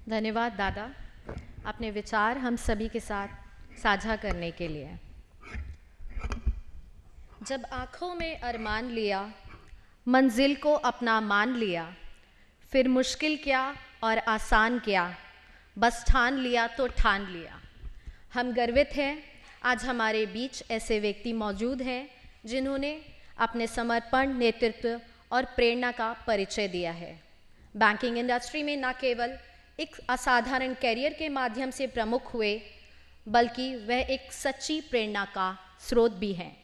धन्यवाद दादा, अपने विचार हम सभी के साथ साझा करने के लिए। जब आँखों में अरमान लिया, मंजिल को अपना मान लिया, फिर मुश्किल क्या और आसान क्या, बस ठान लिया तो ठान लिया। हम गर्वित हैं आज हमारे बीच ऐसे व्यक्ति मौजूद हैं जिन्होंने अपने समर्पण, नेतृत्व और प्रेरणा का परिचय दिया है। बैंकिंग इंडस्ट्री में न केवल एक असाधारण करियर के माध्यम से प्रमुख हुए, बल्कि वह एक सच्ची प्रेरणा का स्रोत भी हैं।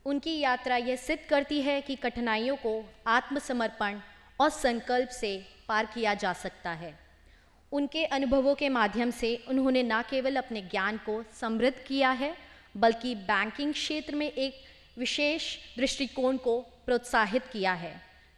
उनकी यात्रा यह सिद्ध करती है कि कठिनाइयों को आत्मसमर्पण और संकल्प से पार किया जा सकता है। उनके अनुभवों के माध्यम से उन्होंने न केवल अपने ज्ञान को समृद्ध किया है, बल्कि बैंकिंग क्षेत्र में एक विशेष दृष्टिकोण को प्रोत्साहित किया है।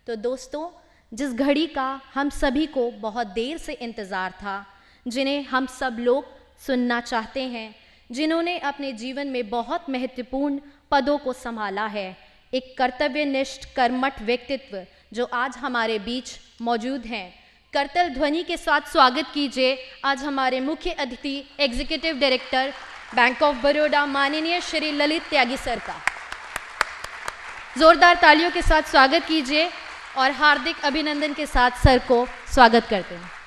तो दोस्तों, जिस घड़ी का हम सभी को बहुत देर से इंतज़ार था, जिन्हें हम सब लोग सुनना चाहते हैं, जिन्होंने अपने जीवन में बहुत महत्वपूर्ण पदों को संभाला है, एक कर्तव्यनिष्ठ कर्मठ व्यक्तित्व जो आज हमारे बीच मौजूद हैं, करतल ध्वनि के साथ स्वागत कीजिए आज हमारे मुख्य अतिथि executive director bank of Baroda माननीय श्री ललित त्यागी सर का। जोरदार तालियों के साथ स्वागत कीजिए और हार्दिक अभिनंदन के साथ सर को स्वागत करते हैं।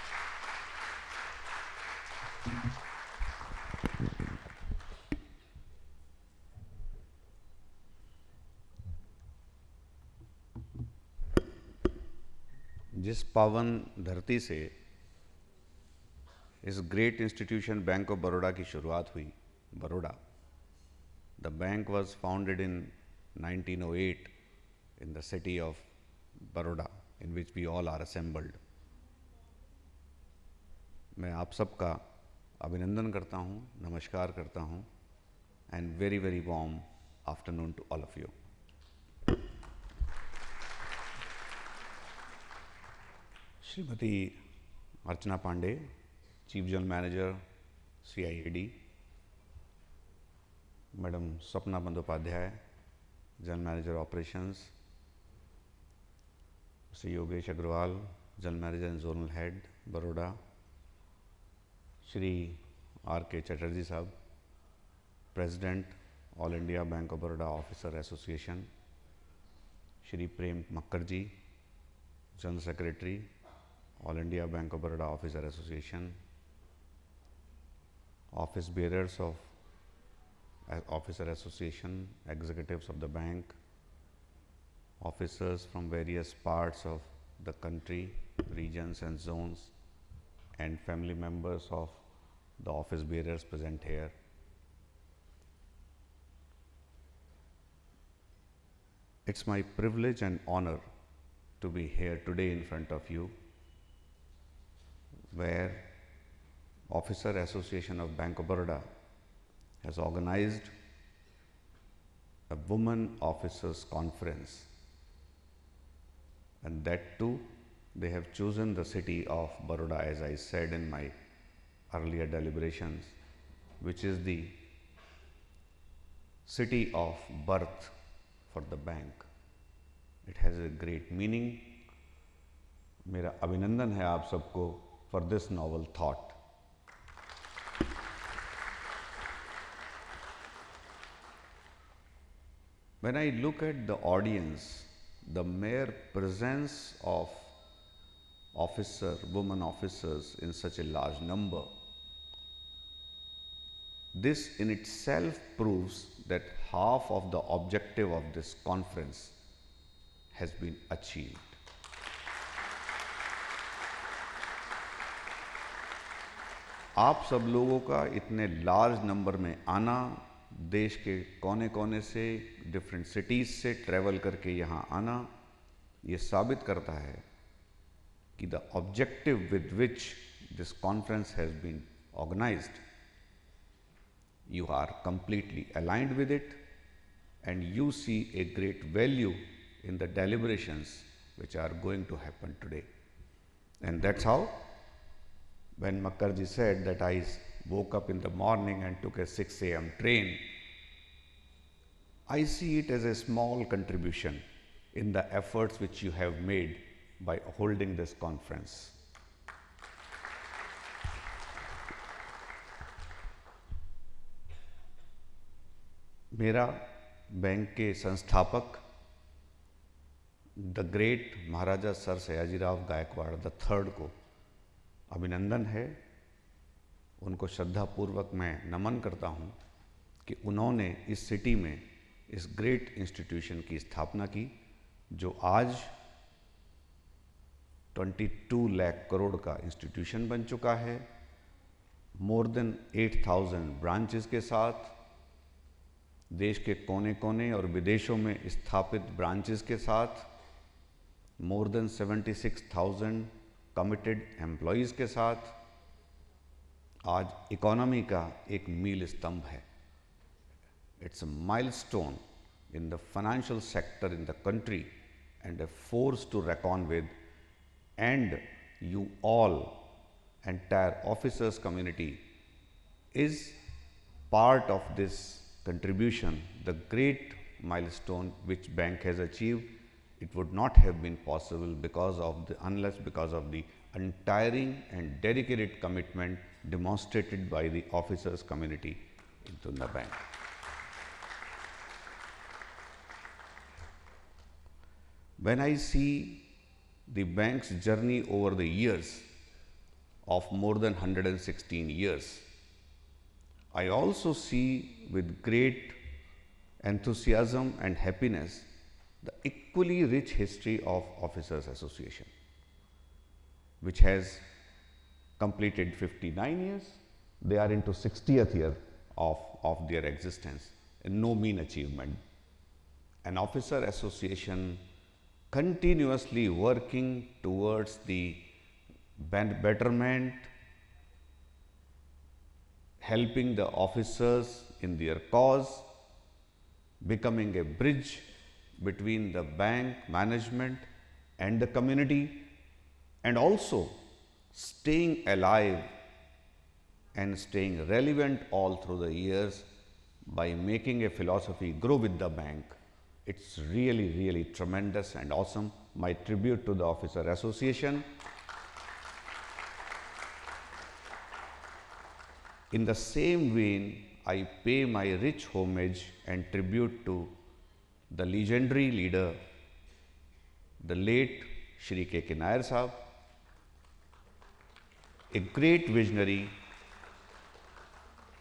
जिस पावन धरती से इस great institution bank of Baroda की शुरुआत हुई, Baroda, the bank was founded in 1908 in the city of Baroda, in which we all are assembled. मैं आप सबका अभिनंदन करता हूँ, नमस्कार करता हूँ, and very very warm afternoon to all of you. Shrimati Archana Pande, chief general manager CIAD, madam Swapna Bandopadhyay, general manager operations, Shri Yogesh Agarwal, general manager and zonal head Baroda, Shri RK Chatterjee sahab, president all India bank of Baroda officer association, Shri Prem Makkar ji, general secretary all India bank of Baroda officer association, office bearers of Officer Association, executives of the bank, officers from various parts of the country, regions and zones, and family members of the office bearers present here. It's my privilege and honor to be here today in front of you, where Officer Association of Bank of Baroda has organized a Women Officers Conference, and that too they have chosen the city of Baroda, as I said in my earlier deliberations, which is the city of birth for the bank. It has a great meaning. मेरा अभिनंदन है आप सबको for this novel thought. When I look at the audience, the mere presence of women officers in such a large number, this in itself proves that half of the objective of this conference has been achieved. आप सब लोगों का इतने large number में आना, देश के कोने कोने से, डिफरेंट सिटीज़ से ट्रैवल करके यहाँ आना, ये साबित करता है कि the objective with which this conference has been organised, you are completely aligned with it, and you see a great value in the deliberations which are going to happen today. And that's how, when Makkarji said that I woke up in the morning and took a 6 a.m. train, I see it as a small contribution in the efforts which you have made by holding this conference. मेरा bank के संस्थापक the great Maharaja sir Sayajirao Gaikwad the third को अभिनंदन है। उनको श्रद्धापूर्वक मैं नमन करता हूँ कि उन्होंने इस सिटी में इस ग्रेट इंस्टीट्यूशन की स्थापना की जो आज 22 लाख करोड़ का इंस्टीट्यूशन बन चुका है, मोर देन 8,000 ब्रांचेस के साथ, देश के कोने कोने और विदेशों में स्थापित ब्रांचेस के साथ, मोर देन 76,000 कमिटेड एम्प्लॉयज़ के साथ आज इकोनॉमी का एक मील स्तंभ है। It's a milestone in the financial sector in the country and a force to reckon with, and you all, entire officers community, is part of this contribution, the great milestone which bank has achieved. It would not have been possible unless because of the untiring and dedicated commitment demonstrated by the officers community into the bank. When I see the bank's journey over the years of more than 116 years, I also see with great enthusiasm and happiness the equally rich history of Officers Association, which has completed 59 years. They are into 60th year of their existence, no mean achievement. An officer association continuously working towards the betterment, helping the officers in their cause, becoming a bridge between the bank management and the community, and also staying alive and staying relevant all through the years by making a philosophy grow with the bank. It's really, really tremendous and awesome. My tribute to the Officer Association. In the same vein, I pay my rich homage and tribute to the legendary leader, the late Shri K.K. Nair Sahab, a great visionary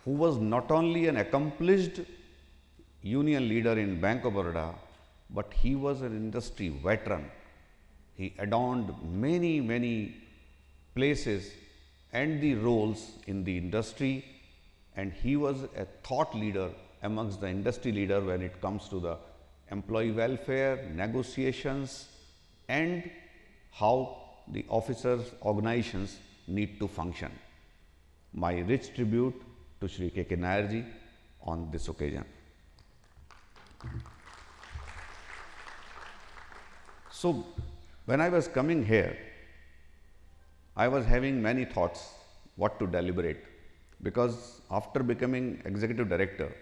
who was not only an accomplished union leader in Bank of Baroda, but he was an industry veteran. He adorned many, many places and the roles in the industry, and he was a thought leader amongst the industry leader when it comes to the employee welfare, negotiations, and how the officers' organizations need to function. My rich tribute to Shri K.K. Nair ji on this occasion. So, when I was coming here, I was having many thoughts what to deliberate, because after becoming executive director,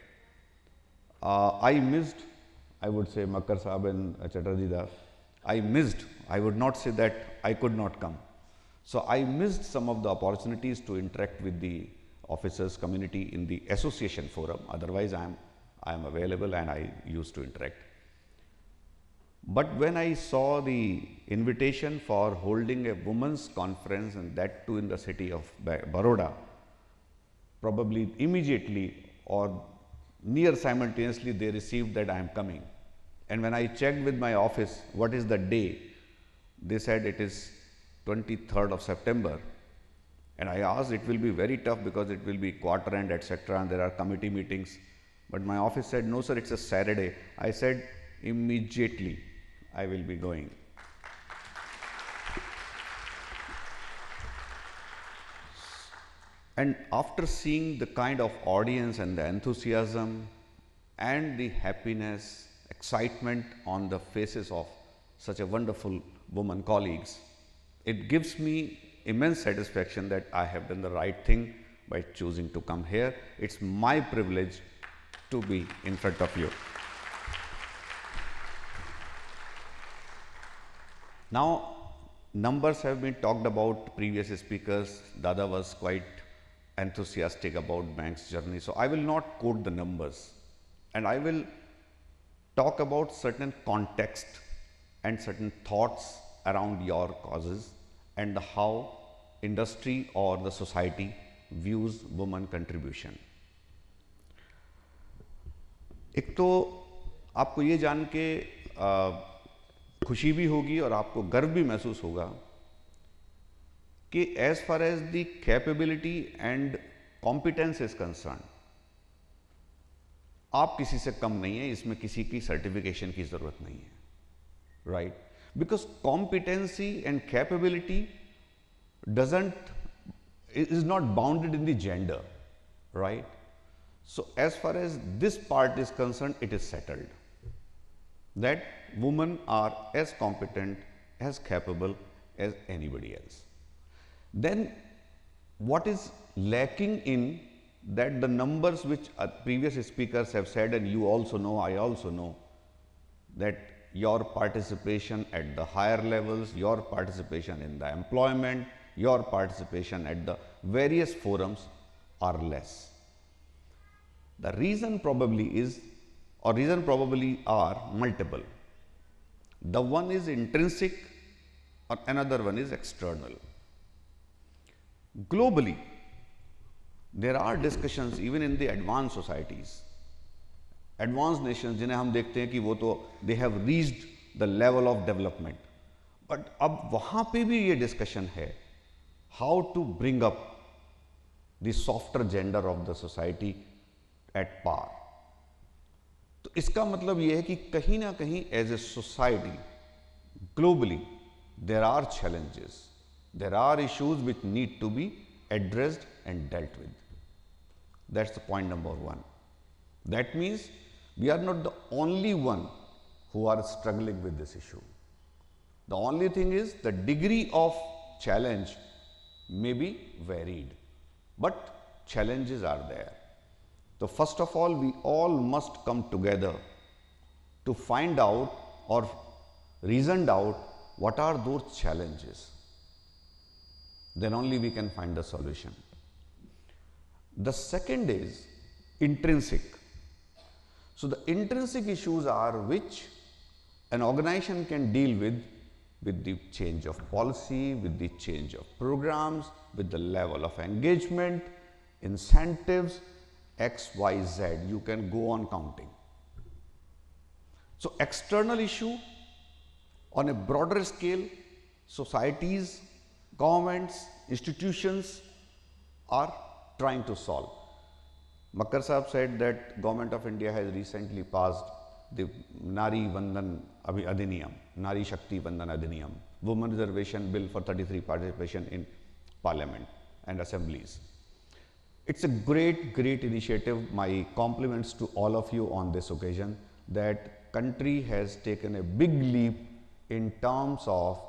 I missed, I would say, Makkar Sahab and Chatterjee da. I would not say that I could not come. So, I missed some of the opportunities to interact with the officers community in the association forum. Otherwise, I am available and I used to interact. But when I saw the invitation for holding a women's conference, and that too in the city of Baroda, probably immediately or near simultaneously they received that I am coming. And when I checked with my office what is the day, they said it is 23rd of September. And I asked, it will be very tough because it will be quarter end, etc., and there are committee meetings. But my office said, no sir, it's a Saturday. I said, immediately I will be going. And after seeing the kind of audience and the enthusiasm and the happiness, excitement on the faces of such a wonderful woman colleagues, it gives me immense satisfaction that I have done the right thing by choosing to come here. It's my privilege to be in front of you. Now, numbers have been talked about, previous speakers. Dada was quite enthusiastic about bank's journey, so I will not quote the numbers. and I will talk about certain context and certain thoughts around your causes and how industry or the society views women contribution. एक तो आपको ये जान के खुशी भी होगी और आपको गर्व भी महसूस होगा कि as far as the capability and competence is concern, आप किसी से कम नहीं है, इसमें किसी की सर्टिफिकेशन की जरूरत नहीं है, right? Because competency and capability doesn't is not bounded in the gender, right? So as far as this part is concerned, it is settled that women are as competent, as capable as anybody else. Then what is lacking in that, the numbers which previous speakers have said, and you also know, I also know, that your participation at the higher levels, your participation in the employment, your participation at the various forums are less. The reason probably is, or reason probably are multiple. The one is intrinsic or another one is external. Globally, there are discussions even in the advanced societies, advanced nations जिन्हें हम देखते हैं कि वो तो they have reached the level of development, but अब वहाँ पे भी ये discussion है how to bring up the softer gender of the society at par. तो इसका मतलब ये है कि कहीं ना कहीं as a society globally there are challenges, there are issues which need to be addressed and dealt with. That's the point number one. That means we are not the only one who are struggling with this issue. The only thing is the degree of challenge may be varied, but challenges are there. So first of all, we all must come together to find out or reason out what are those challenges. Then only we can find the solution. The second is intrinsic. So the intrinsic issues are which an organization can deal with the change of policy, with the change of programs, with the level of engagement, incentives, X, Y, Z. You can go on counting. So external issue on a broader scale, societies, governments, institutions are trying to solve. Makkar Sahab said that Government of India has recently passed the Nari Vandan Adhiniyam, Nari Shakti Vandan Adhiniyam, Women Reservation Bill for 33 participation in Parliament and assemblies. It's a great initiative. My compliments to all of you on this occasion, that country has taken a big leap in terms of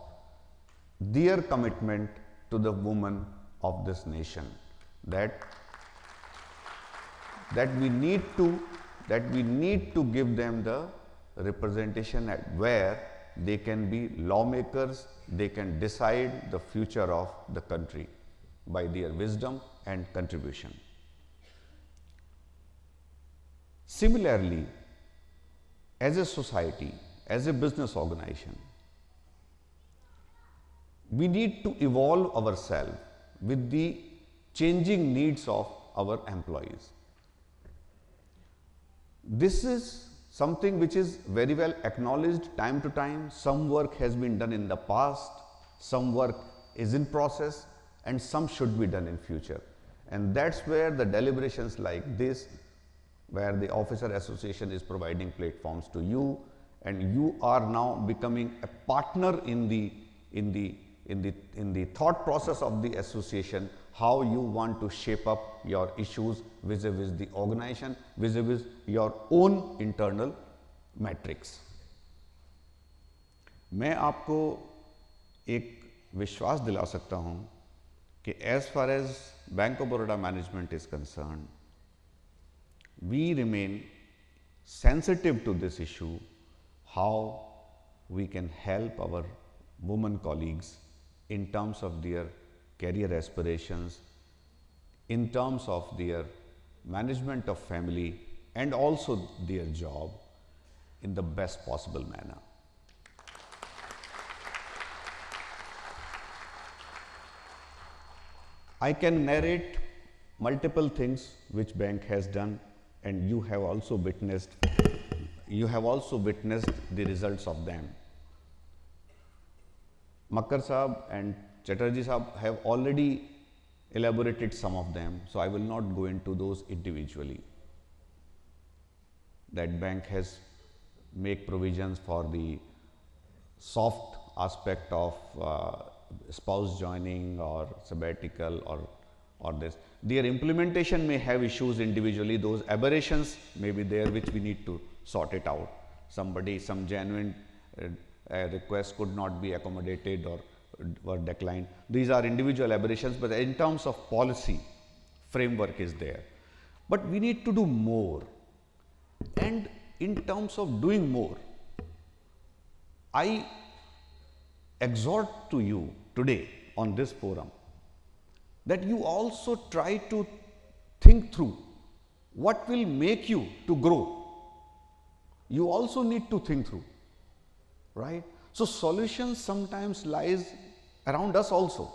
their commitment to the women of this nation, that we need to give them the representation at where they can be lawmakers, they can decide the future of the country by their wisdom and contribution. Similarly, as a society, as a business organization, we need to evolve ourselves with the changing needs of our employees. This is something which is very well acknowledged time to time. Some work has been done in the past, some work is in process, and some should be done in future. And that's where the deliberations like this, where the officer association is providing platforms to you, and you are now becoming a partner in the thought process of the association, how you want to shape up your issues vis-a-vis the organization, vis-a-vis your own internal metrics. मैं आपको एक विश्वास दिला सकता हूँ कि as far as Bank of Baroda management is concerned, we remain sensitive to this issue, how we can help our women colleagues in terms of their career aspirations, in terms of their management of family, and also their job in the best possible manner. I can narrate multiple things which bank has done, and you have also witnessed the results of them. Makkar Sahab and Chatterjee Sahab have already elaborated some of them, so I will not go into those individually. That bank has make provisions for the soft aspect of spouse joining or sabbatical or this. Their implementation may have issues individually. Those aberrations may be there which we need to sort it out. Some genuine request could not be accommodated or were declined. These are individual aberrations, but in terms of policy, framework is there. But we need to do more. And in terms of doing more, I exhort to you today on this forum that you also try to think through what will make you to grow. You also need to think through, right? So solutions sometimes lies around us also.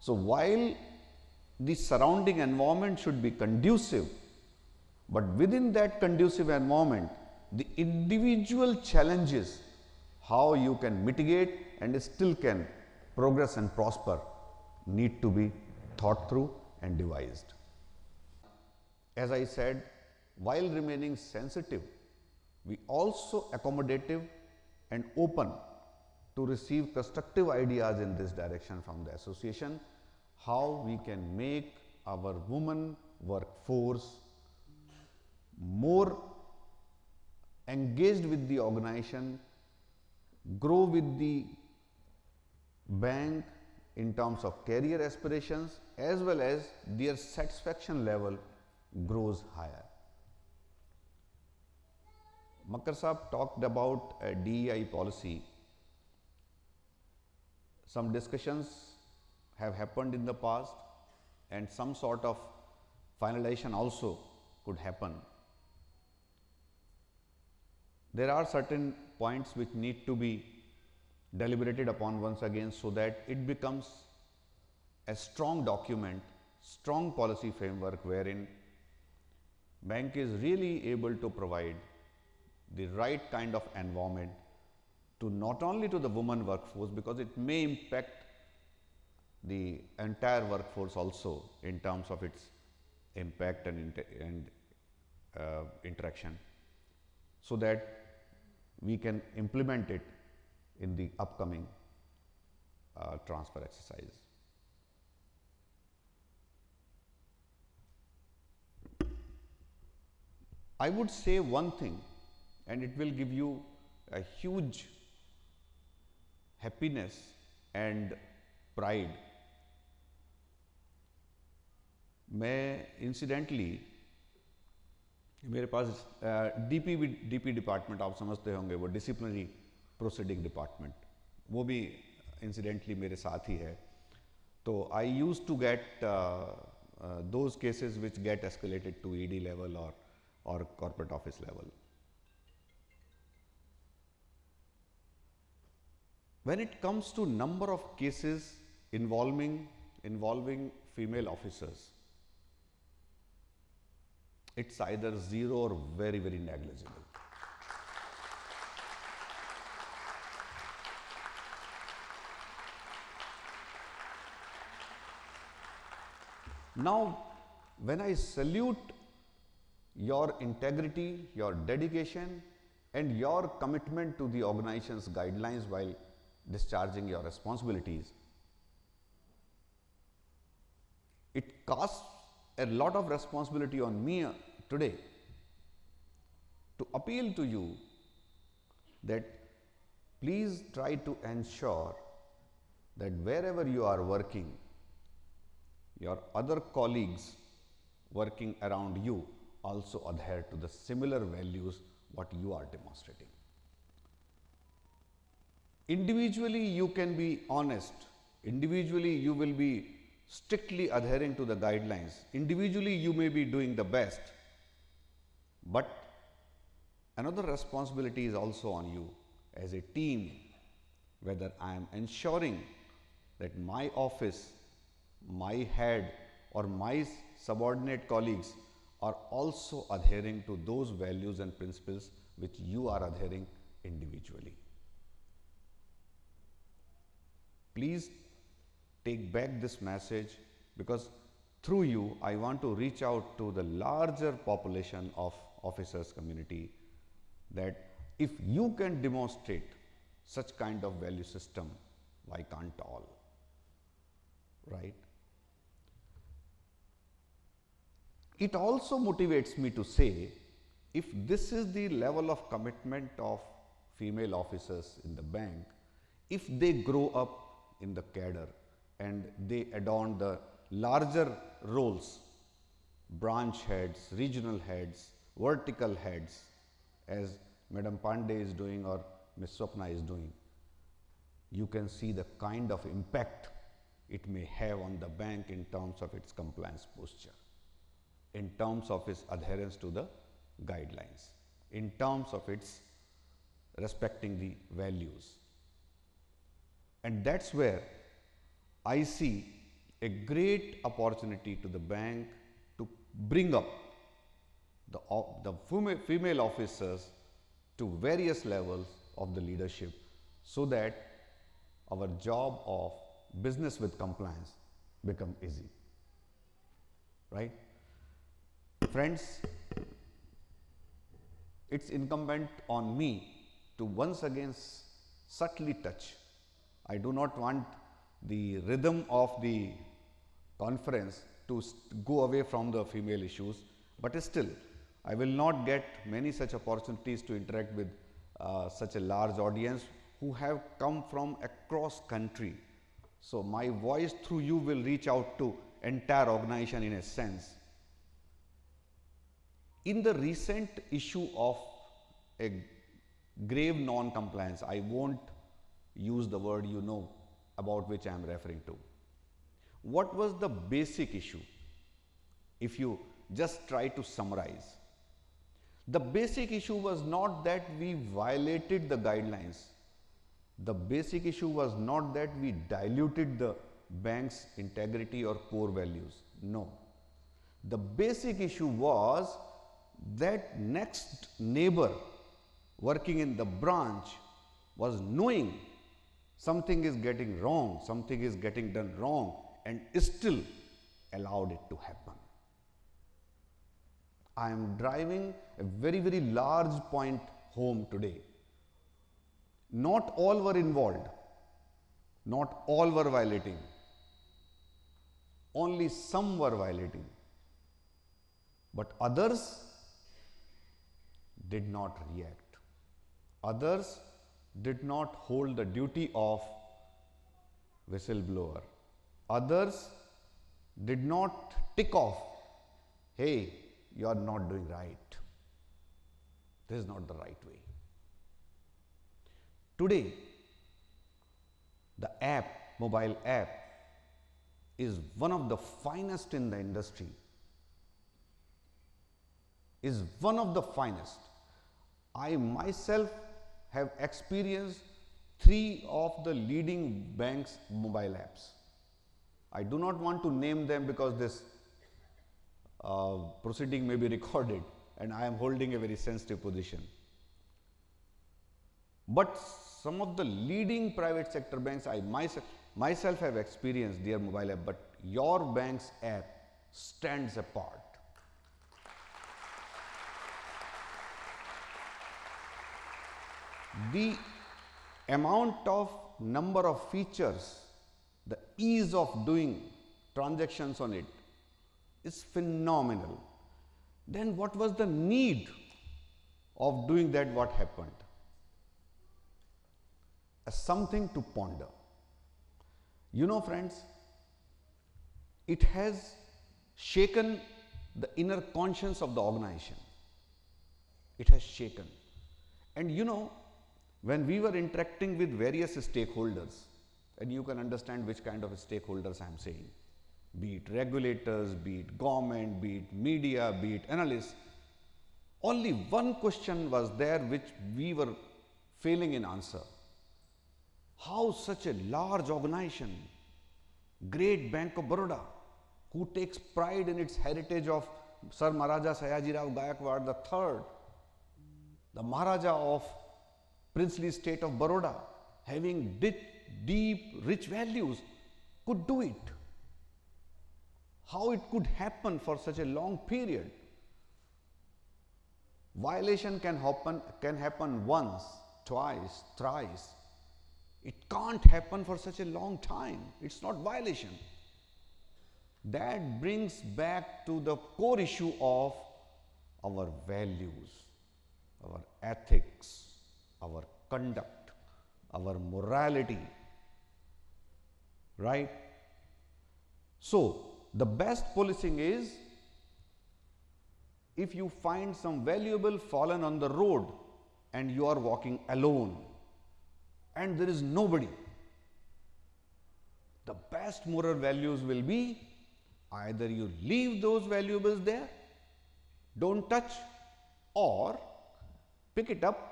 So while the surrounding environment should be conducive, but within that conducive environment, the individual challenges, how you can mitigate and still can progress and prosper, need to be thought through and devised. As I said, while remaining sensitive, we also accommodative and open to receive constructive ideas in this direction from the association, how we can make our women workforce more engaged with the organization, grow with the bank in terms of career aspirations, as well as their satisfaction level grows higher. Makkar Sahab talked about a DEI policy. Some discussions have happened in the past and some sort of finalization also could happen. There are certain points which need to be deliberated upon once again so that it becomes a strong document, strong policy framework wherein bank is really able to provide the right kind of environment to not only to the women workforce, because it may impact the entire workforce also in terms of its impact and interaction, so that we can implement it in the upcoming transfer exercise. I would say one thing, and it will give you a huge happiness and pride. मैं incidentally मेरे पास DP department आप समझते होंगे, वो disciplinary proceeding department, वो भी incidentally मेरे साथ ही है. तो I use to get those cases which get escalated to ED level और corporate office level. When it comes to number of cases involving female officers, it's either zero or very, very negligible. Now, when I salute your integrity, your dedication, and your commitment to the organization's guidelines while discharging your responsibilities, it casts a lot of responsibility on me today to appeal to you that please try to ensure that wherever you are working, your other colleagues working around you also adhere to the similar values what you are demonstrating. Individually, you can be honest. Individually, you will be strictly adhering to the guidelines. Individually, you may be doing the best. But another responsibility is also on you as a team, whether I am ensuring that my office, my head, or my subordinate colleagues are also adhering to those values and principles which you are adhering individually. Please take back this message, because through you I want to reach out to the larger population of officers community, that if you can demonstrate such kind of value system, why can't all? Right? It also motivates me to say, if this is the level of commitment of female officers in the bank, if they grow up in the cadre and they adorn the larger roles, branch heads, regional heads, vertical heads, as Madam Pandey is doing or Ms. Swapna is doing, you can see the kind of impact it may have on the bank in terms of its compliance posture, in terms of its adherence to the guidelines, in terms of its respecting the values. And that's where I see a great opportunity to the bank to bring up the female officers to various levels of the leadership, so that our job of business with compliance become easy. Right? Friends, it's incumbent on me to once again subtly touch. I do not want the rhythm of the conference to go away from the female issues, but still I will not get many such opportunities to interact with such a large audience who have come from across country. So my voice through you will reach out to entire organization in a sense. In the recent issue of a grave non-compliance, I won't use the word you know about which I am referring to. What was the basic issue? If you just try to summarize, the basic issue was not that we violated the guidelines. The basic issue was not that we diluted the bank's integrity or core values. No. The basic issue was that next neighbor working in the branch was knowing something is getting wrong, something is getting done wrong, and still allowed it to happen. I am driving a very, very large point home today. Not all were involved, not all were violating, only some were violating, but others did not react. Others did not hold the duty of whistleblower. Others did not tick off, hey, you are not doing right. This is not the right way. Today, the app, mobile app, is one of the finest in the industry, is one of the finest. I myself have experienced 3 of the leading banks' mobile apps. I do not want to name them because this proceeding may be recorded and I am holding a very sensitive position. But some of the leading private sector banks, I myself have experienced their mobile app, but your bank's app stands apart. The amount of number of features, the ease of doing transactions on it is phenomenal. Then what was the need of doing that? What happened? As something to ponder. You know, friends, it has shaken the inner conscience of the organization. It has shaken. And you know, when we were interacting with various stakeholders, and you can understand which kind of stakeholders I am saying, be it regulators, be it government, be it media, be it analysts, Only one question was there which we were failing in answer. How such a large organization, great Bank of Baroda, who takes pride in its heritage of Sir Maharaja Sayajirao Gayakwad III, the Maharaja of princely state of Baroda, having deep, rich values, could do it. How it could happen for such a long period? Violation can happen once, twice, thrice. It can't happen for such a long time. It's not violation. That brings back to the core issue of our values, our ethics, our conduct, our morality, right? So, the best policing is, if you find some valuable fallen on the road and you are walking alone and there is nobody, the best moral values will be either you leave those valuables there, don't touch, or pick it up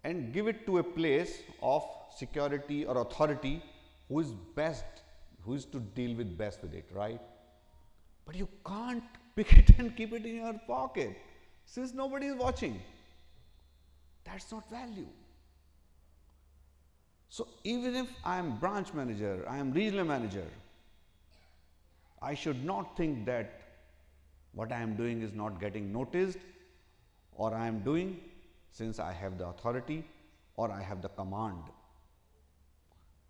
and give it to a place of security or authority who is best, who is to deal with best with it, right? But you can't pick it and keep it in your pocket since nobody is watching. That's not value. So even if I am branch manager, I am regional manager, I should not think that what I am doing is not getting noticed, or I am doing since I have the authority or I have the command.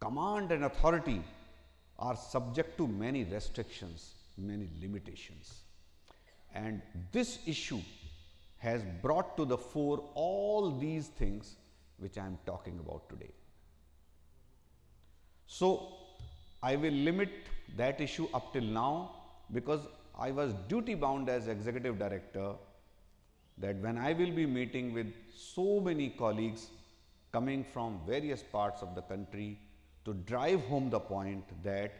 Command and authority are subject to many restrictions, many limitations. And this issue has brought to the fore all these things which I am talking about today. So, I will limit that issue up till now, because I was duty bound as executive director that when I will be meeting with so many colleagues coming from various parts of the country to drive home the point that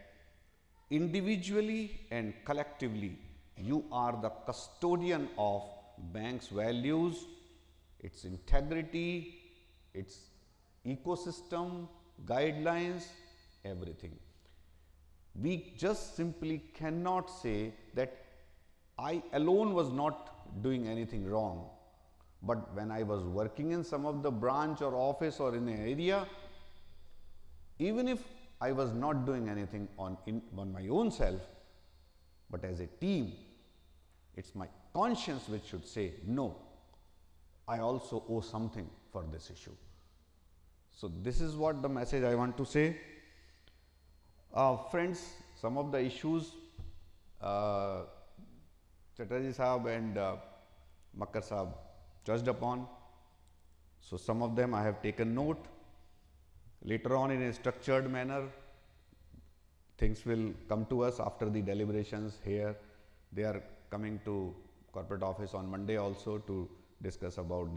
individually and collectively you are the custodian of bank's values, its integrity, its ecosystem, guidelines, everything. We just simply cannot say that I alone was not doing anything wrong, but when I was working in some of the branch or office or in an area, even if I was not doing anything on my own self, but as a team, it's my conscience which should say, no, I also owe something for this issue. So this is what the message I want to say. Friends, some of the issues Chatterjee Sahab and Makkar Sahab touched upon. So some of them I have taken note. Later on, in a structured manner, things will come to us after the deliberations here. They are coming to corporate office on Monday also to discuss about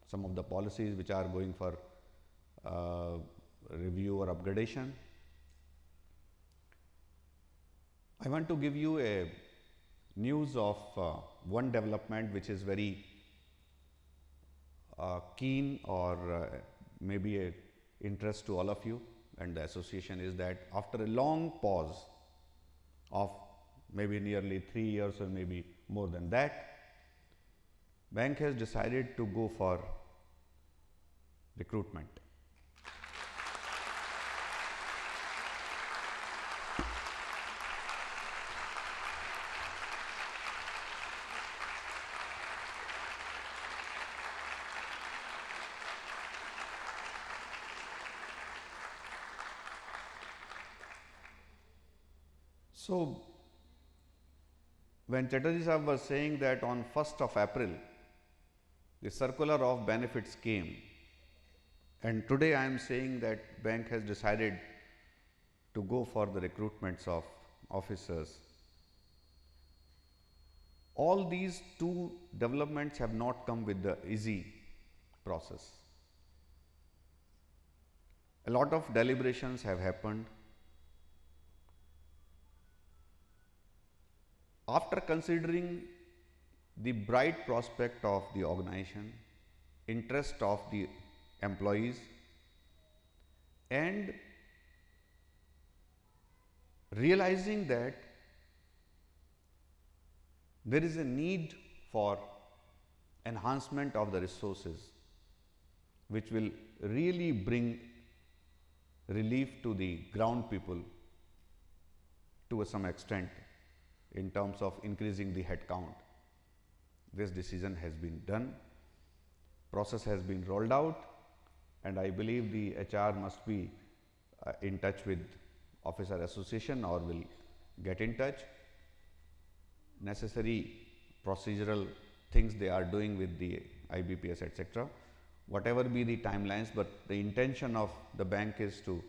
some of the policies which are going for review or upgradation. I want to give you a news of one development which is very keen or maybe a interest to all of you and the association, is that after a long pause of maybe nearly 3 years or maybe more than that, bank has decided to go for recruitment. So, when Chatterjee Sahab was saying that on 1st of April, the circular of benefits came, and today I am saying that bank has decided to go for the recruitments of officers. All these two developments have not come with the easy process. A lot of deliberations have happened. After considering the bright prospect of the organization, interest of the employees, and realizing that there is a need for enhancement of the resources which will really bring relief to the ground people to some extent in terms of increasing the head count. This decision has been done, process has been rolled out, and I believe the HR must be in touch with officer association or will get in touch. Necessary procedural things they are doing with the IBPS, etc. Whatever be the timelines, but the intention of the bank is to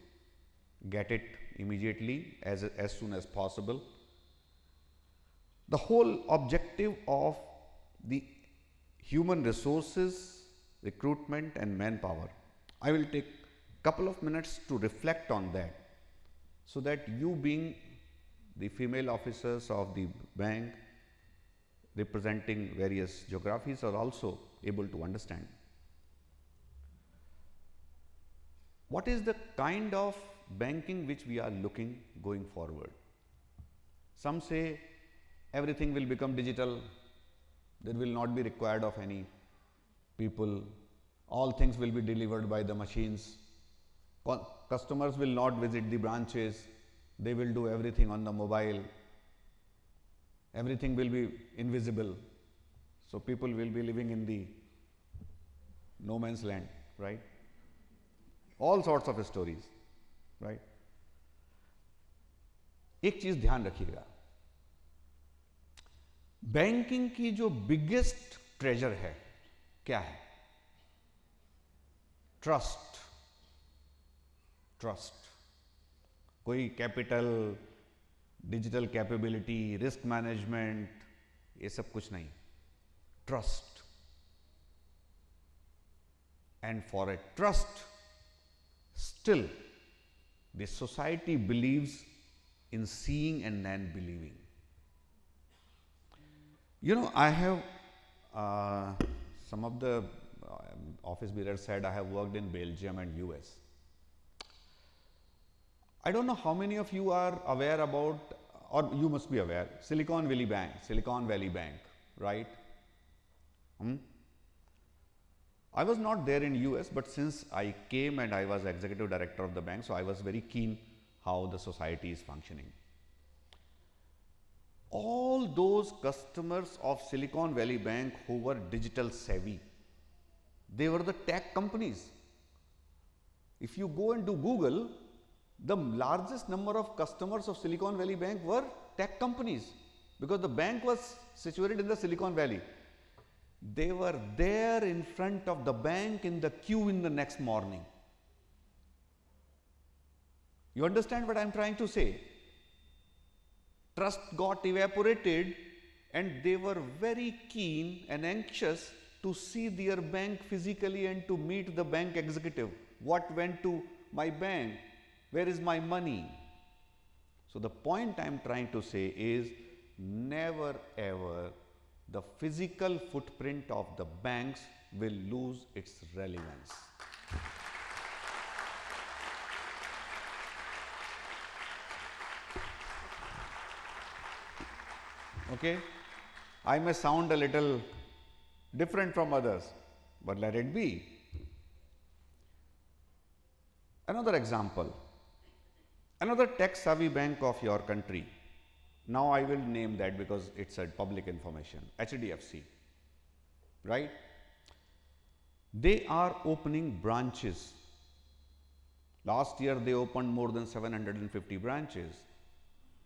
get it immediately as soon as possible. The whole objective of the human resources, recruitment and manpower, I will take couple of minutes to reflect on that, so that you being the female officers of the bank representing various geographies are also able to understand what is the kind of banking which we are looking going forward. Some say everything will become digital, there will not be required of any people, all things will be delivered by the machines, customers will not visit the branches, they will do everything on the mobile, everything will be invisible, so people will be living in the no man's land, right? All sorts of stories, right? एक चीज ध्यान रखिएगा, banking की जो biggest treasure है क्या है? Trust. Trust. कोई capital, digital capability, risk management, ये सब कुछ नहीं. Trust. And for a trust, still the society believes in seeing and then believing. You know, I have some of the office bearers said I have worked in Belgium and US. I don't know how many of you are aware about, or you must be aware, Silicon Valley Bank, right? I was not there in US, but since I came and I was executive director of the bank, so I was very keen how the society is functioning. All those customers of Silicon Valley Bank who were digital savvy, they were the tech companies. If you go into Google, the largest number of customers of Silicon Valley Bank were tech companies, because the bank was situated in the Silicon Valley. They were there in front of the bank in the queue in the next morning. You understand what I am trying to say? Trust got evaporated and they were very keen and anxious to see their bank physically and to meet the bank executive. What went to my bank? Where is my money? So the point I am trying to say is, never ever the physical footprint of the banks will lose its relevance. Okay, I may sound a little different from others, but let it be. Another example, another tech savvy bank of your country. Now I will name that because it's a public information, HDFC, right? They are opening branches. Last year they opened more than 750 branches.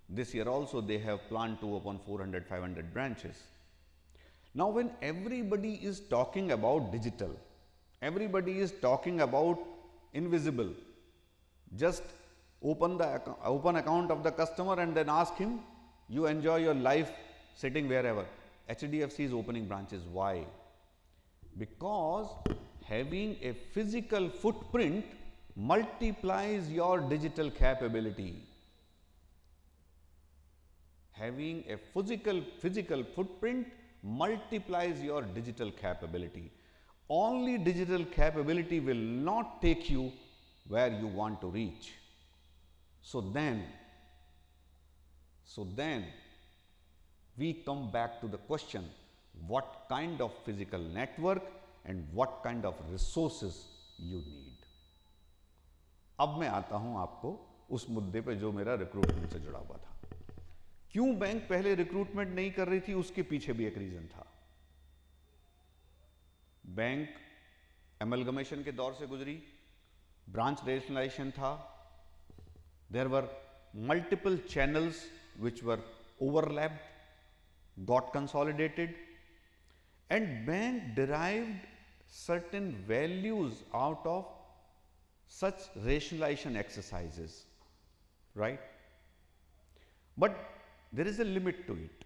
This year also they have planned to open 400, 500 branches. Now when everybody is talking about digital, everybody is talking about invisible, just open account of the customer and then ask him, you enjoy your life sitting wherever. HDFC is opening branches. Why? Because having a physical footprint multiplies your digital capability. Having a physical footprint multiplies your digital capability. Only digital capability will not take you where you want to reach. So then we come back to the question, what kind of physical network and what kind of resources you need. अब मैं आता हूं आपको उस मुद्दे पे जो मेरा रिक्रूटमेंट से जुड़ा हुआ था। क्यों बैंक पहले रिक्रूटमेंट नहीं कर रही थी, उसके पीछे भी एक रीजन था। बैंक एमलगमेशन के दौर से गुजरी, ब्रांच रेशनलाइजेशन था, there were multiple channels which were overlapped, got consolidated, and bank derived certain values out of such rationalization exercises, right? But there is a limit to it,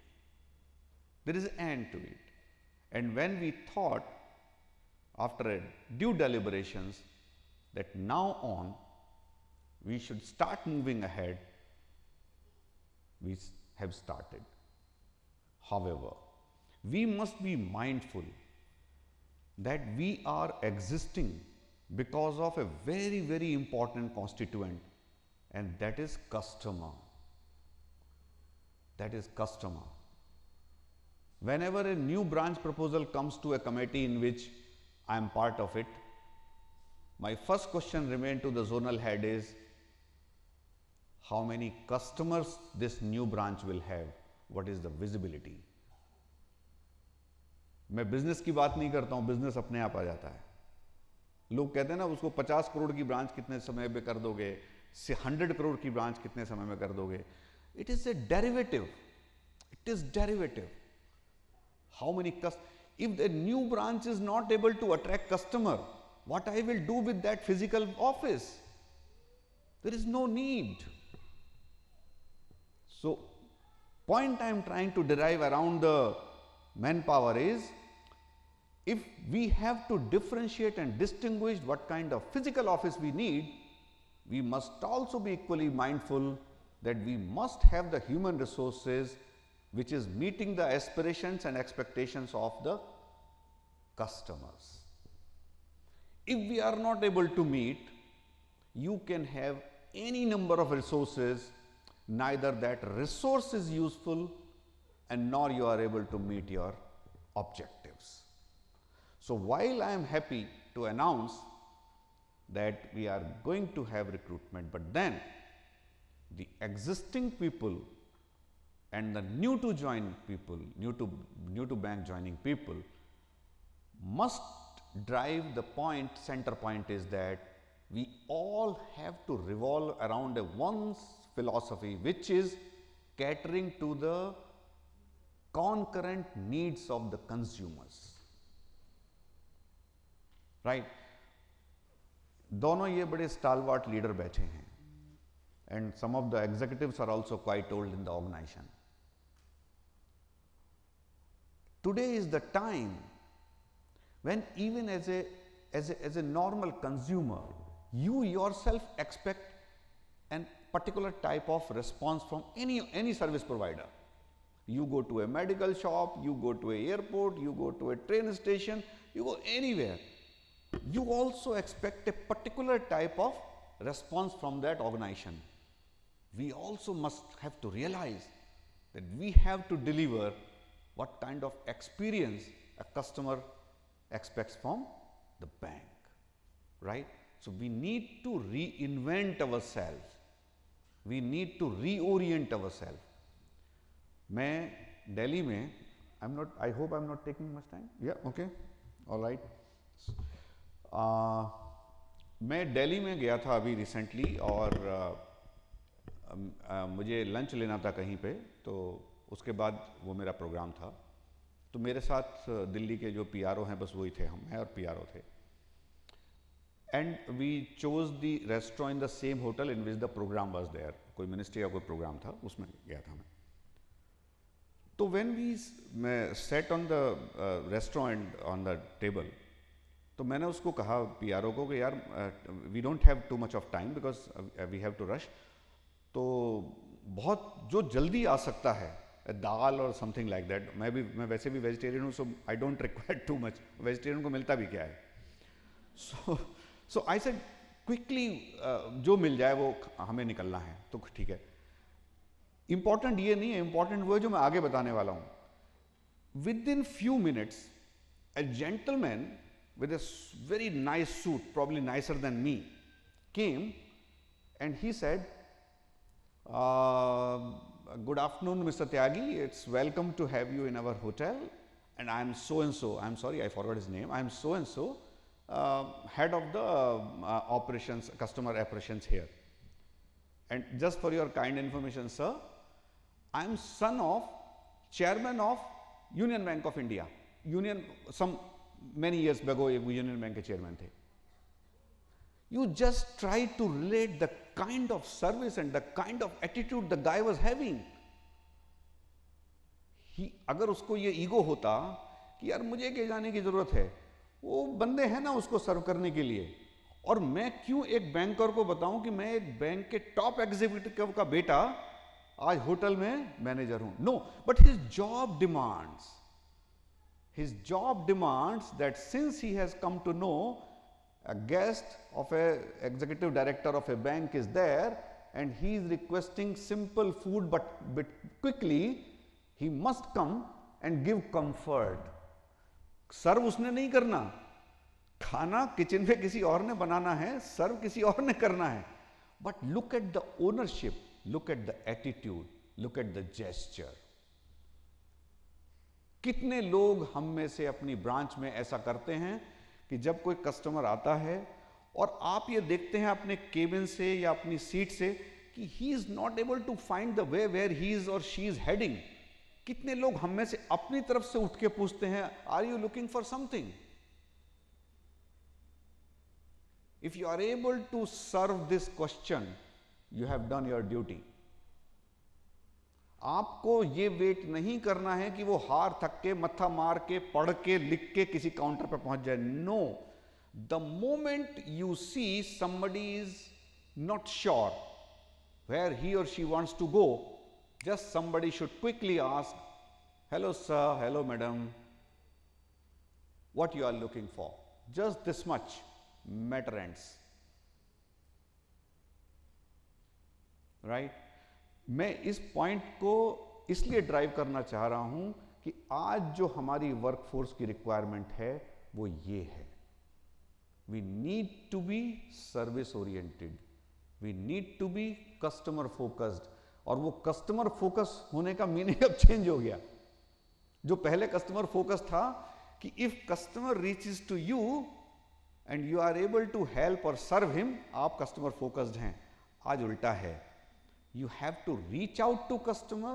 there is an end to it, and when we thought after a due deliberations that now on we should start moving ahead, we have started. However, we must be mindful that we are existing because of a very, very important constituent, and that is customer. That is customer. Whenever a new branch proposal comes to a committee in which I am part of it, my first question remains to the zonal head is, how many customers this new branch will have? What is the visibility? मैं business की बात नहीं करता हूं, business अपने आप आ जाता है। लोग कहते हैं ना, उसको 50 करोड़ की ब्रांच कितने समय में कर दोगे, से 100 करोड़ की ब्रांच कितने समय में कर दोगे। It is a derivative, it is derivative. How many if the new branch is not able to attract customer, what I will do with that physical office? There is no need. So point I am trying to derive around the manpower is, if we have to differentiate and distinguish what kind of physical office we need, we must also be equally mindful that we must have the human resources which is meeting the aspirations and expectations of the customers. If we are not able to meet, you can have any number of resources, neither that resource is useful and nor you are able to meet your objectives. So while I am happy to announce that we are going to have recruitment, but then the existing people and the new to join people, new to bank joining people must drive the point, center point is that we all have to revolve around a one philosophy, which is catering to the concurrent needs of the consumers, right? दोनों ये बड़े stalwart leader बैठे हैं, and some of the executives are also quite old in the organization. Today is the time when even as a normal consumer, you yourself expect a particular type of response from any service provider. You go to a medical shop, you go to an airport, you go to a train station, you go anywhere. You also expect a particular type of response from that organization. We also must have to realize that we have to deliver what kind of experience a customer expects from the bank, right? So we need to reinvent ourselves. We need to reorient ourselves. मैं दिल्ली में, I hope I'm not taking much time. Yeah, okay, all right. मैं दिल्ली में गया था अभी recently, और मुझे lunch लेना था कहीं पे, तो उसके बाद वो मेरा प्रोग्राम था। तो मेरे साथ दिल्ली के जो पीआरओ हैं, बस वही थे, हम हैं और पीआरओ थे। And we chose the restaurant in the same hotel in which the programme was there. कोई मिनिस्ट्री का कोई प्रोग्राम था, उसमें गया था मैं। तो when we set on the restaurant on the table, तो मैंने उसको कहा पीआरओ को कि यार we don't have too much of time because we have to rush, तो बहुत जो जल्दी आ सकता है दाल और समथिंग लाइक दैट। मैं वैसे भी वेजिटेरियन हूँ, so I don't require too much. Vegetarian को मिलता भी क्या है। सो आई सेड क्विकली जो मिल जाए वो हमें निकलना है, तो ठीक है। इंपॉर्टेंट ये नहीं है, इंपॉर्टेंट वो है जो मैं आगे बताने वाला हूं। With in few minutes a gentleman with a very nice suit, probably nicer than me, came and he said, good afternoon Mr. Tyagi, it's welcome to have you in our hotel, and I am so and so, I am sorry I forgot his name, I am so and so, head of the operations, customer operations here, and just for your kind information sir, I am son of chairman of Union Bank of India. Union some many years ago एक union bank के chairman थे। You just try to relate the kind of service and the kind of attitude the guy was having. अगर उसको ये ego होता कि यार मुझे क्या जाने की जरूरत है, वो बंदे हैं ना उसको सर्व करने के लिए, और मैं क्यों एक बैंकर को बताऊं कि मैं एक बैंक के टॉप एग्जीक्यूटिव का बेटा आज होटल में मैनेजर हूं। No, but his job demands, his job demands that since he has come to know a guest of a executive director of a bank is there and he is requesting simple food but quickly, he must come and give comfort. सर्व उसने नहीं करना, खाना kitchen में किसी और ने बनाना है, सर्व किसी और ने करना है। But look at the ownership, look at the attitude, look at the gesture. कितने लोग हम में से अपनी ब्रांच में ऐसा करते हैं कि जब कोई कस्टमर आता है और आप ये देखते हैं अपने केबिन से या अपनी सीट से कि he is not able to find the way where he is और शी इज हेडिंग। कितने लोग हम में से अपनी तरफ से उठ के पूछते हैं, are you looking for something? If you are able to serve this question, you have done your duty. आपको ये वेट नहीं करना है कि वो हार थक के, मत्था मार के, पढ़ के, लिख के किसी काउंटर पर पहुंच जाए। No, the moment you see somebody is not sure where he or she wants to go, just somebody should quickly ask, hello sir, hello madam, what you are looking for? Just this much, matter ends, right? मैं इस point को इसलिए drive करना चाह रहा हूं कि आज जो हमारी वर्कफोर्स की रिक्वायरमेंट है वो ये है, we need to be service oriented, we need to be customer focused. और वो कस्टमर फोकस होने का मीनिंग अब चेंज हो गया। जो पहले कस्टमर फोकस था कि if customer reaches to you and you are able to help और सर्व हिम, आप कस्टमर फोकस्ड हैं। आज उल्टा है, you have to reach out to customer,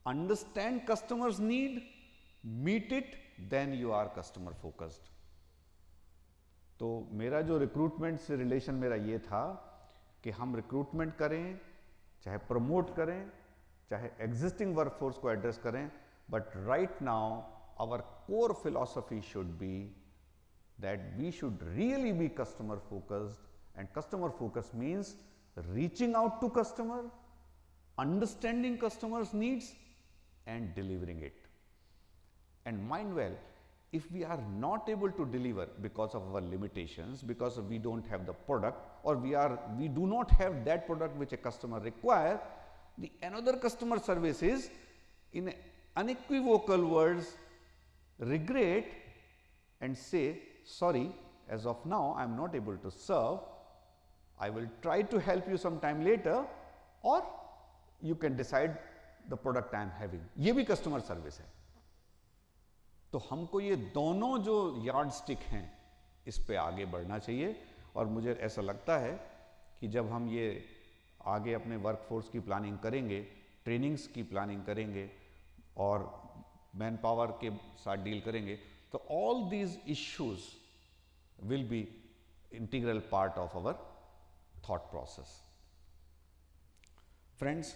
understand customer's need, meet it, then you are customer focused. तो मेरा जो recruitment से रिलेशन मेरा ये था कि हम रिक्रूटमेंट करें, चाहे प्रमोट करें, चाहे एग्जिस्टिंग वर्कफोर्स को एड्रेस करें, but right now our core philosophy should be that we should really be customer focused, and customer focus means reaching out to customer, understanding customers needs and delivering it. And mind well, if we are not able to deliver because of our limitations, because we don't have the product, or we do not have that product which a customer require, the another customer service is, in unequivocal words, regret and say, sorry, as of now I am not able to serve, I will try to help you some time later, or you can decide the product I am having. ये भी customer service है। तो हमको ये दोनों जो yard stick हैं इस पे आगे बढ़ना चाहिए। और मुझे ऐसा लगता है कि जब हम ये आगे अपने वर्कफोर्स की प्लानिंग करेंगे, ट्रेनिंग्स की प्लानिंग करेंगे और मैन पावर के साथ डील करेंगे, तो all these issues will be integral part of our thought process. Friends,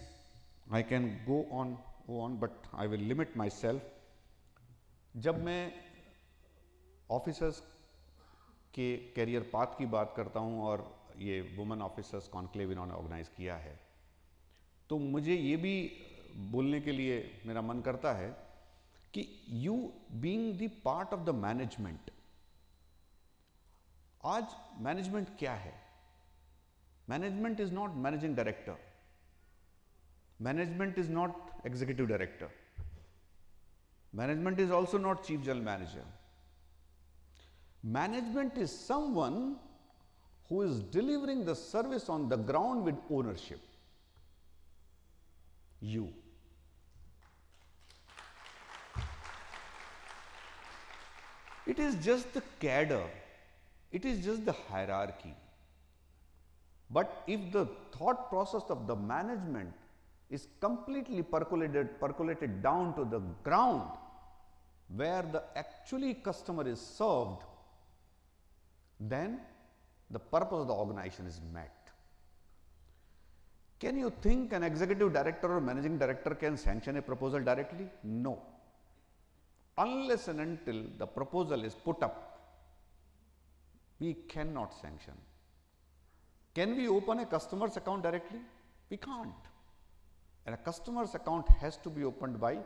I can go on, but I will limit myself. जब मैं ऑफिसर्स के कैरियर पाथ की बात करता हूँ और ये वुमेन ऑफिसर्स कॉन्क्लेव इन्होंने ऑर्गेनाइज किया है, तो मुझे ये भी बोलने के लिए मेरा मन करता है कि you being the part of the management, आज मैनेजमेंट क्या है? Management is not managing director, management is not executive director, management is also not chief general manager. Management is someone who is delivering the service on the ground with ownership. You. It is just the cadre, it is just the hierarchy. But if the thought process of the management is completely percolated down to the ground, where the actually customer is served, then the purpose of the organization is met. Can you think an executive director or managing director can sanction a proposal directly? No. Unless and until the proposal is put up, we cannot sanction. Can we open a customer's account directly? We can't. And a customer's account has to be opened by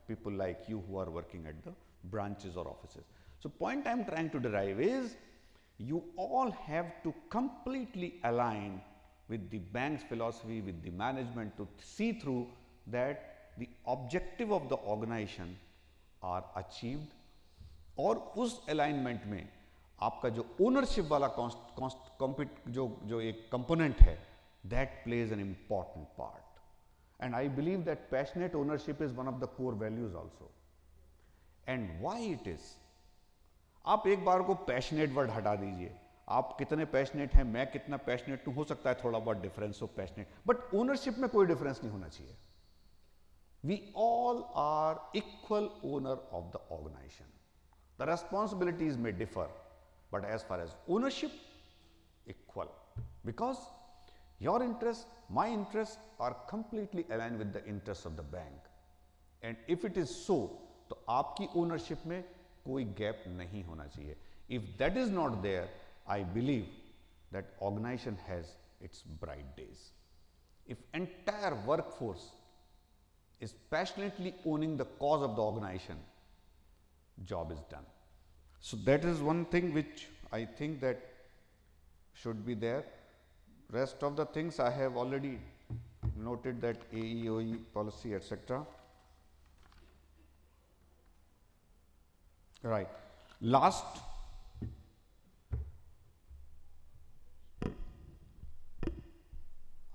people like you who are working at the branches or offices. So, point I am trying to derive is, you all have to completely align with the bank's philosophy, with the management, to see through that the objective of the organization are achieved. और उस alignment में आपका जो ownership वाला जो एक component है, that plays an important part. And I believe that passionate ownership is one of the core values also. And why it is? आप एक बार को पैशनेट वर्ड हटा दीजिए, आप कितने पैशनेट हैं, मैं कितना पैशनेट हूं, हो सकता है थोड़ा बहुत डिफरेंस हो पैशनेट, बट ओनरशिप में कोई डिफरेंस नहीं होना चाहिए. We all are equal owner of the organization. The responsibilities में differ, but as far as ownership equal, because your interest, my interest are completely align with the interest of the bank. And if it is so, तो आपकी ownership में कोई gap नहीं होना चाहिए. If that is not there, I believe that organization has its bright days. If entire workforce is passionately owning the cause of the organization, job is done. So that is one thing which I think that should be there. Rest of the things I have already noted, that AEOE policy, etc. Right. Last,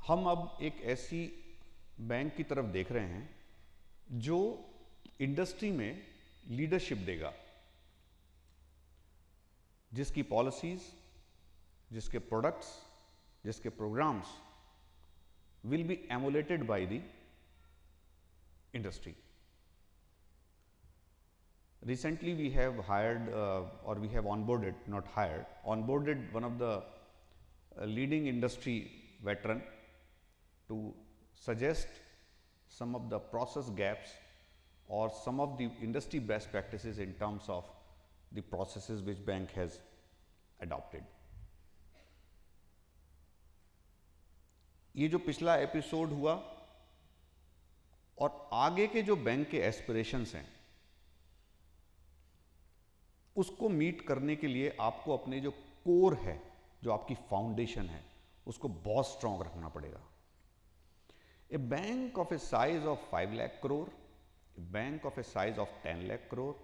हम अब एक ऐसी bank की तरफ देख रहे हैं जो इंडस्ट्री में लीडरशिप देगा, जिसकी पॉलिसीज, जिसके प्रोडक्ट्स, जिसके programmes will be emulated by the industry. Recently we have hired or we have onboarded, not hired, onboarded one of the leading industry veteran to suggest some of the process gaps or some of the industry best practices in terms of the processes which bank has adopted. ये जो पिछला episode हुआ और आगे के जो bank के aspirations हैं, उसको मीट करने के लिए आपको अपने जो कोर है, जो आपकी फाउंडेशन है, उसको बहुत स्ट्रांग रखना पड़ेगा. A bank of a size of 5 lakh crore, a bank of a size of 10 lakh crore,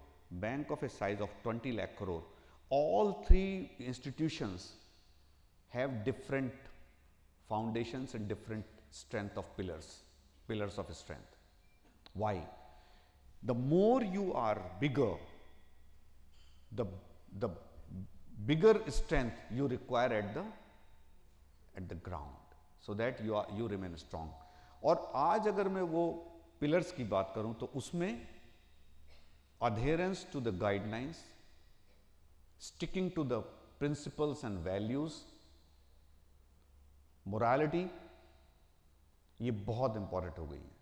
bank of a size of 20 lakh crore, all three institutions have different foundations and different strength of pillars of strength. Why? The more you are bigger, the bigger strength you require at the ground, so that you remain strong. और आज अगर मैं वो pillars की बात करूं तो उसमें adherence to the guidelines, sticking to the principles and values, morality, ये बहुत इंपॉर्टेंट हो गई है.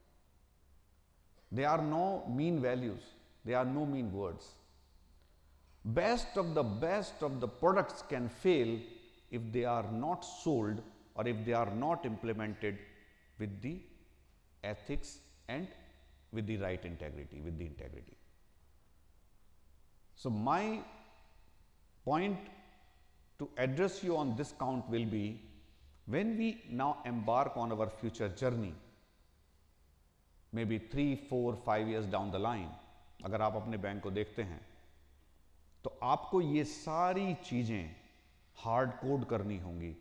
There are no mean values, there are no mean words. Best of the products can fail if they are not sold or if they are not implemented with the ethics and with the right integrity, with the integrity. So my point to address you on this count will be, when we now embark on our future journey, maybe 3, 4, 5 years down the line, अगर आप अपने bank को देखते हैं तो आपको ये सारी चीजें हार्ड कोड करनी होंगी.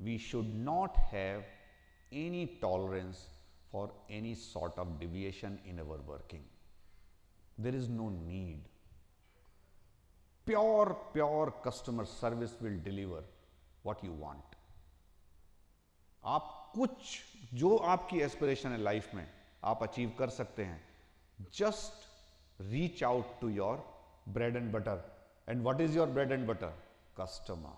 We should not have any tolerance for any sort of deviation in our working. There is no need. Pure customer service will deliver what you want. आप कुछ जो आपकी एस्पिरेशन है लाइफ में आप अचीव कर सकते हैं. Just reach out to your bread and butter. And what is your bread and butter? Customer.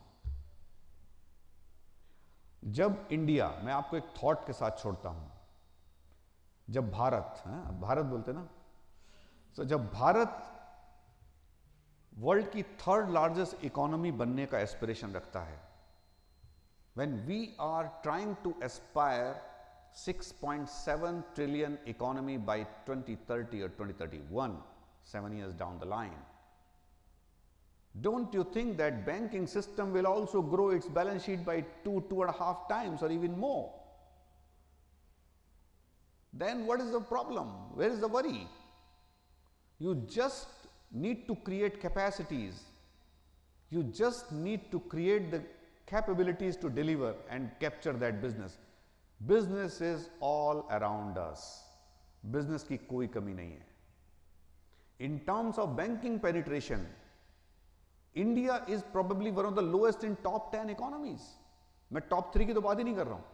जब इंडिया, मैं आपको एक थॉट के साथ छोड़ता हूं, जब भारत, भारत बोलते ना, तो जब भारत वर्ल्ड की 3rd लार्जेस्ट इकोनॉमी बनने का एस्पिरेशन रखता है, when we are trying to aspire 6.7 trillion economy by 2030 or 2031, 7 years down the line, don't you think that banking system will also grow its balance sheet by 2.5 times or even more? Then what is the problem? Where is the worry? You just need to create capacities. You just need to create the capabilities to deliver and capture that business. Business is all around us. Business की कोई कमी नहीं है. In terms of banking penetration, India is probably one of the lowest in top 10 economies. मैं top 3 की तो बात ही नहीं कर रहा हूं.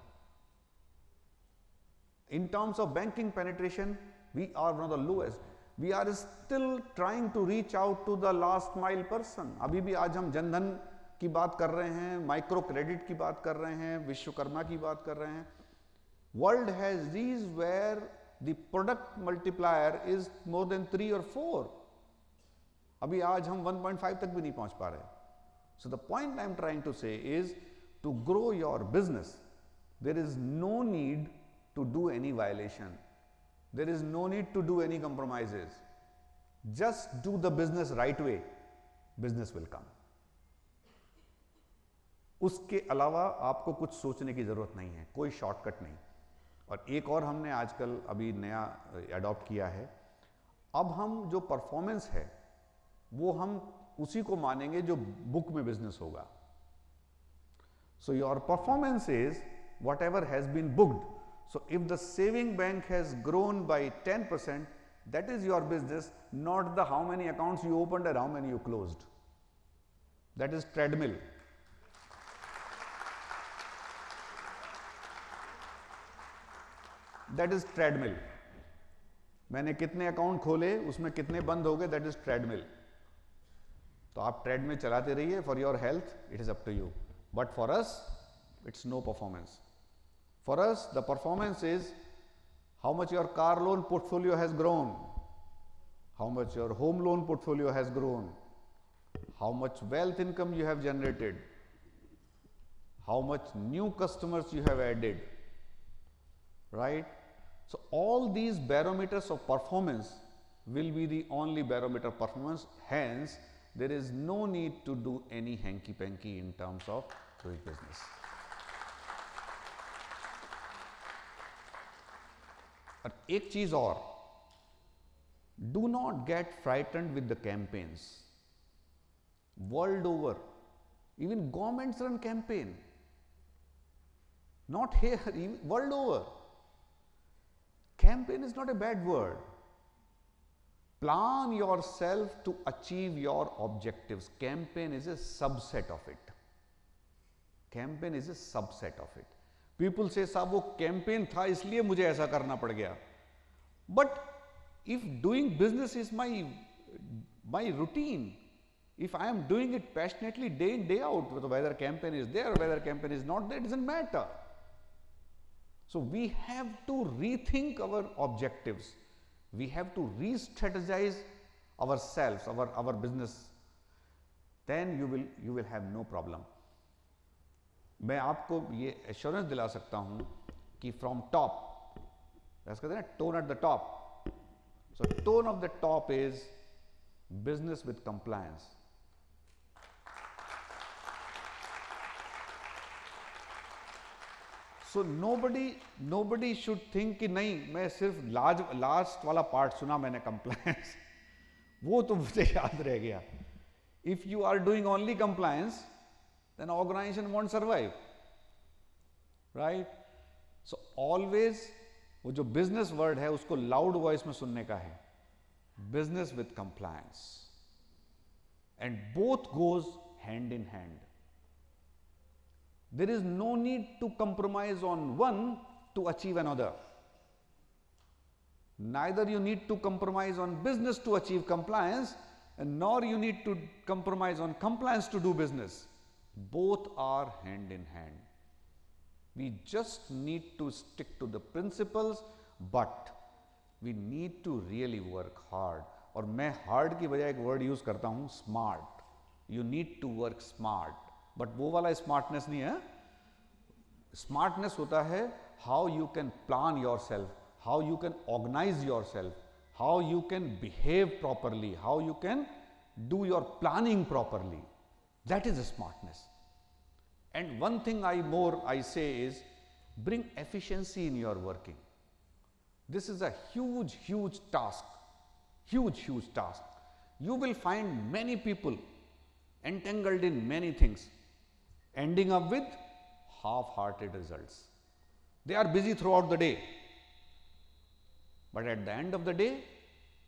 In terms of banking penetration, we are one of the lowest. We are still trying to reach out to the last mile person. अभी भी आज हम जनधन की बात कर रहे हैं, माइक्रो क्रेडिट की बात कर रहे हैं, विश्वकर्मा की बात कर रहे हैं. World has these where the product multiplier is more than 3 or 4. अभी आज हम 1.5 तक भी नहीं पहुंच पा रहे. So the point I am trying to say is, to grow your business, there is no need to do any violation. There is no need to do any compromises. Just do the business right way. Business will come. उसके अलावा आपको कुछ सोचने की जरूरत नहीं है, कोई शॉर्टकट नहीं. और एक और हमने आजकल अभी नया अडॉप्ट किया है. अब हम जो परफॉर्मेंस है वो हम उसी को मानेंगे जो बुक में बिजनेस होगा. So your performance is whatever has been booked. So if the saving bank has grown by 10%, that is your business, not the how many accounts you opened and how many you closed. That is treadmill. That is treadmill. मैंने कितने account खोले, उसमें कितने बंद हो गए, that is treadmill. तो आप ट्रेडमिल चलाते रहिए. For your health it is up to you, but for us it's no performance. For us the performance is how much your car loan portfolio has grown, how much your home loan portfolio has grown, how much wealth income you have generated, how much new customers you have added, right? So all these barometers of performance will be the only barometer of performance. Hence there is no need to do any hanky panky in terms of doing business. और एक चीज और, do not get frightened with the campaigns. World over, even governments run campaign. Not here, even world over. Campaign is not a bad word. Plan yourself to achieve your objectives. Campaign is a subset of it. Campaign is a subset of it. People say, साहब वो campaign था इसलिए मुझे ऐसा करना पड़ गया. But if doing business is my routine, if I am doing it passionately day in day out, whether campaign is there or whether campaign is not there, it doesn't matter. So we have to rethink our objectives. We have to re-strategize ourselves, our business. Then you will have no problem. मैं आपको ये assurance दिला सकता हूं कि from top, कहते हैं tone at the top, So tone of the top is business with compliance. So nobody should think कि नहीं मैं सिर्फ लास्ट वाला पार्ट सुना मैंने compliance वो तो मुझे याद रह गया. If you are doing only compliance, then organization won't survive, right? So always वो जो business word है उसको loud voice में सुनने का है. Business with compliance, and both goes hand in hand. There is no need to compromise on one to achieve another. Neither you need to compromise on business to achieve compliance, and nor you need to compromise on compliance to do business. Both are hand in hand. We just need to stick to the principles, but we need to really work hard. और मैं hard की बजाय एक word use करता हूँ smart. You need to work smart. But वो वाला smartness नहीं है. Smartness होता है how you can plan yourself, how you can organize yourself, how you can behave properly, how you can do your planning properly. That is a smartness. And one thing I say is bring efficiency in your working. This is a huge task. Huge task. You will find many people entangled in many things, ending up with half-hearted results. They are busy throughout the day, but at the end of the day,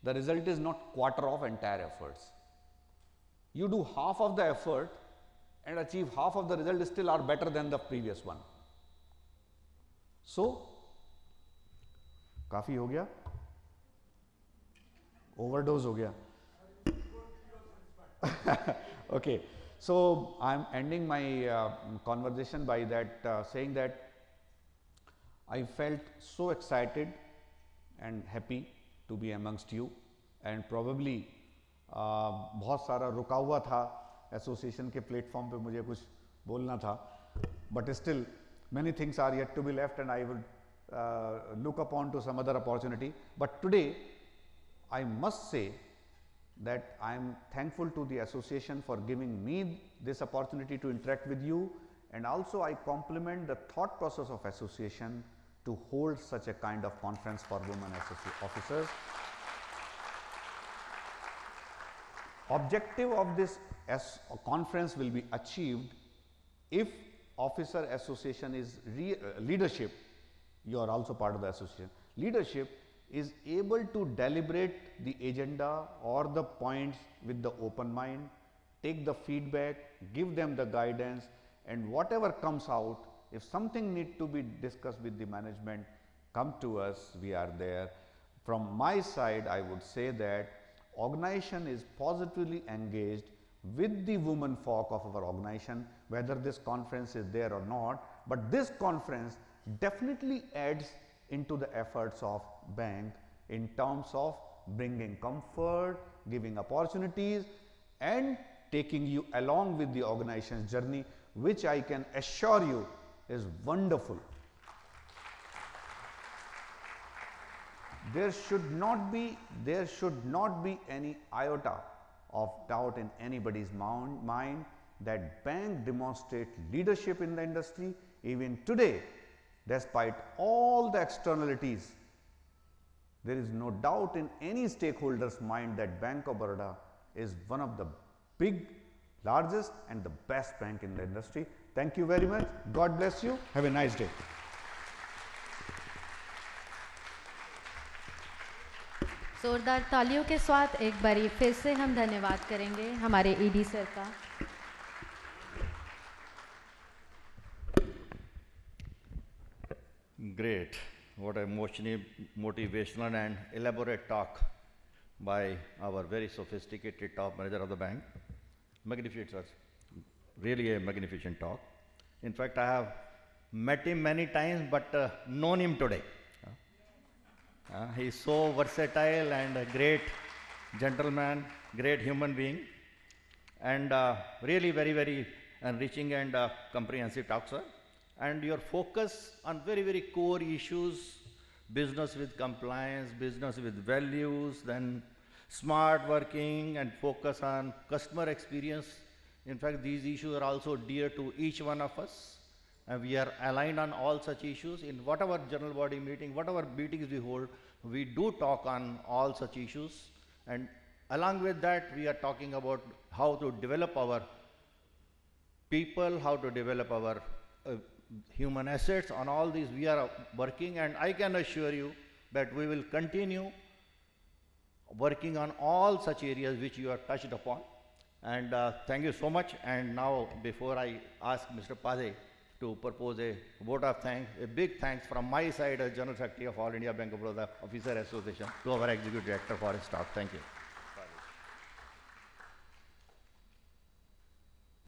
the result is not quarter of entire efforts. You do half of the effort and achieve half of the result, still are better than the previous one. So, काफी हो गया, overdose हो गया. Okay, so I'm ending my conversation by that saying that I felt so excited and happy to be amongst you, and probably बहुत सारा रुका हुआ था एसोसिएशन के प्लेटफॉर्म पे मुझे कुछ बोलना था, but still many things are yet to be left and I would look upon to some other opportunity. But today I must say that I am thankful to the association for giving me this opportunity to interact with you, and also I compliment the thought process of association to hold such a kind of conference for women officers. Objective of this conference will be achieved if officer association is leadership. You are also part of the association. Leadership is able to deliberate the agenda or the points with the open mind, take the feedback, give them the guidance, and whatever comes out, if something need to be discussed with the management, come to us, we are there. From my side, I would say that organization is positively engaged with the women folk of our organization, whether this conference is there or not, but this conference definitely adds into the efforts of bank in terms of bringing comfort, giving opportunities, and taking you along with the organization's journey, which I can assure you is wonderful. There should not be any iota of doubt in anybody's mind that bank demonstrate leadership in the industry. Even today, despite all the externalities, there is no doubt in any stakeholder's mind that Bank of Baroda is one of the big, largest and the best bank in the industry. Thank you very much. God bless you. Have a nice day. जोरदार तालियों के साथ एक बारी फिर से हम धन्यवाद करेंगे हमारे ईडी सर का. Great. What a motivational and elaborate talk by our very sophisticated top manager of the bank. Magnificent, sir. Really a magnificent talk. In fact, I have met him many times, but known him today. He is so versatile and a great gentleman, great human being, and really very enriching and comprehensive talk, sir. And your focus on very core issues, business with compliance, business with values, then smart working and focus on customer experience. In fact, these issues are also dear to each one of us, and we are aligned on all such issues. In whatever general body meeting, whatever meetings we hold, we do talk on all such issues, and along with that, we are talking about how to develop our people, how to develop our human assets. On all these we are working, and I can assure you that we will continue working on all such areas which you have touched upon. And thank you so much. And now, before I ask Mr. Pandey to propose a vote of thanks, a big thanks from my side as General Secretary of All India Bank of Baroda Officer Association to our Executive Director for his talk. Thank you.